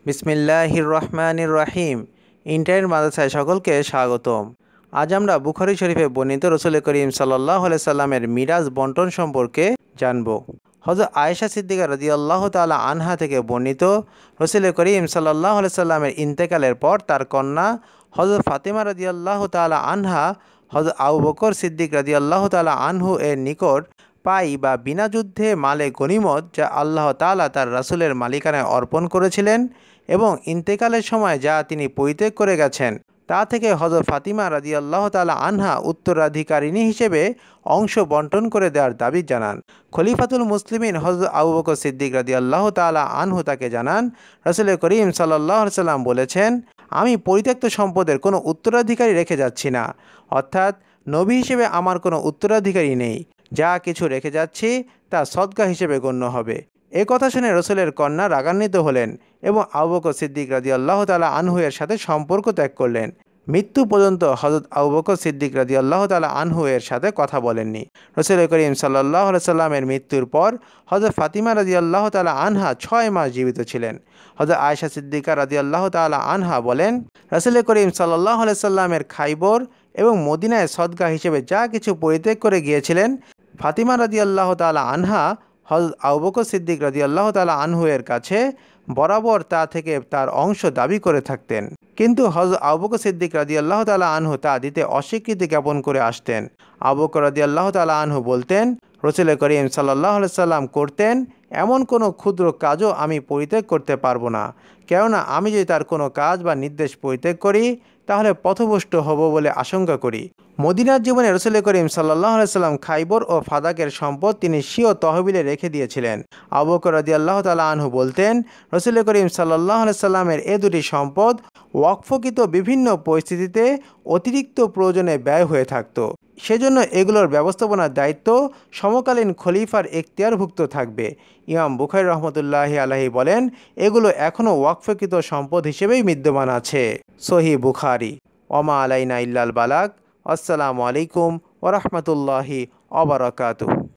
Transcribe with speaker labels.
Speaker 1: বিসমিল্লাহির রহমানির রহিম। ইন্টারনেট মাদ্রাসায় সকলকে স্বাগতম। আজ আমরা বুখারী শরীফে বর্ণিত রাসূল করিম সাল্লাল্লাহু আলাইহি সাল্লামের মিরাজ বন্টন সম্পর্কে জানব। হযরত আয়েশা সিদ্দিকা রাদিয়াল্লাহু তাআলা আনহা থেকে বর্ণিত, রাসূল করিম সাল্লাল্লাহু আলাইহি সাল্লামের ইন্তেকালের পর তার কন্যা হযরত ফাতিমা রাদিয়াল্লাহু তাআলা আনহা হযরত আবু বকর সিদ্দিক রাদিয়াল্লাহু তাআলা আনহু এর নিকট পাই বা বিনা যুদ্ধে মালে গনিমত, যা আল্লাহ তাআলা তার রাসূলের মালিকানায় অর্পণ করেছিলেন এবং ইন্তেকালের সময় যা তিনি পরিত্যাগ করে গেছেন, তা থেকে হযরত ফাতিমা রাদিয়াল্লাহু তাআলা আনহা উত্তরাধিকারিণী হিসেবে অংশ বন্টন করে দেওয়ার দাবি জানান। খলিফাতুল মুসলিমিন হযরত আবু বকর সিদ্দিক রাদিয়াল্লাহু তাআলা আনহু তাকে জানান, রাসূল করিম সাল্লাল্লাহু আলাইহি সাল্লাম বলেছেন, আমি পরিত্যক্ত সম্পদের কোনো উত্তরাধিকারী রেখে যাচ্ছি না, অর্থাৎ নবী হিসেবে আমার কোনো উত্তরাধিকারী নেই। যা কিছু রেখে যাচ্ছি তা সদকা হিসেবে গণ্য হবে। এ কথা শুনে রাসূলের কন্যা রাগান্বিত হলেন এবং আবু বকর সিদ্দিক রাদিয়াল্লাহু তাআলা আনহু এর সাথে সম্পর্ক ত্যাগ করলেন। মৃত্যু পর্যন্ত হযরত আবু বকর সিদ্দিক রাদিয়াল্লাহু তাআলা আনহু এর সাথে কথা বলেননি। রাসূল করিম সাল্লাল্লাহু আলাইহি সাল্লামের মৃত্যুর পর হযরত ফাতিমা রাদিয়াল্লাহু তাআলা আনহা 6 মাস জীবিত ছিলেন। হযরত আয়েশা সিদ্দিকা রাদিয়াল্লাহু তাআলা আনহা বলেন, রাসূল করিম সাল্লাল্লাহু আলাইহি সাল্লামের খাইবর এবং মদিনায় সদকা হিসেবে যা কিছু পরিত্যাগ করে গিয়েছিলেন, ফাতিমা রাদিয়াল্লাহু তাআলা আনহা হযরত আবু বকর সিদ্দিক রাদিয়াল্লাহু তাআলা আনহু এর কাছে বরাবর তা থেকে তার অংশ দাবি করে থাকতেন। কিন্তু হযরত আবু বকর সিদ্দিক রাদিয়াল্লাহু তাআলা আনহু তা দিতে অস্বীকৃতি জ্ঞাপন করে আসতেন। আবু বকর রাদিয়াল্লাহু তাআলা আনহু বলতেন, রাসূল করিম সাল্লাল্লাহু আলাইহি সাল্লাম করতেন এমন কোনো ক্ষুদ্র কাজও আমি পরিত্যাগ করতে পারবো না, কেননা আমি যদি তার কোনো কাজ বা নির্দেশ পরিত্যাগ করি তাহলে পথভ্রষ্ট হব বলে আশঙ্কা করি। মদিনার জীবনে রাসূল করিম সাল্লাল্লাহু আলাইহি সাল্লাম খাইবর ও ফাদাকের সম্পদ তিনি স্বীয় তহবিলে রেখে দিয়েছিলেন। আবু বকর রাদিয়াল্লাহু তাআলা আনহু বলতেন, রাসূল করিম সাল্লাল্লাহু আলাইহি সাল্লামের এ দুটি সম্পদ ওয়াকফকৃত বিভিন্ন পরিস্থিতিতে অতিরিক্ত প্রয়োজনে ব্যয় হয়ে থাকত। সেজন্য এগুলোর ব্যবস্থাপনার দায়িত্ব সমকালীন খলিফার এখতিয়ারভুক্ত থাকবে। ইমাম বুখারী রহমতুল্লাহি আলাইহি বলেন, এগুলো এখনও ওয়াকফকৃত সম্পদ হিসেবেই বিদ্যমান আছে। সহিহ বুখারী। ওমা আলাইনা ইল্লাল বালাগ। আসসালামু আলাইকুম ওয়া রাহমাতুল্লাহি ওয়া বারাকাতুহু।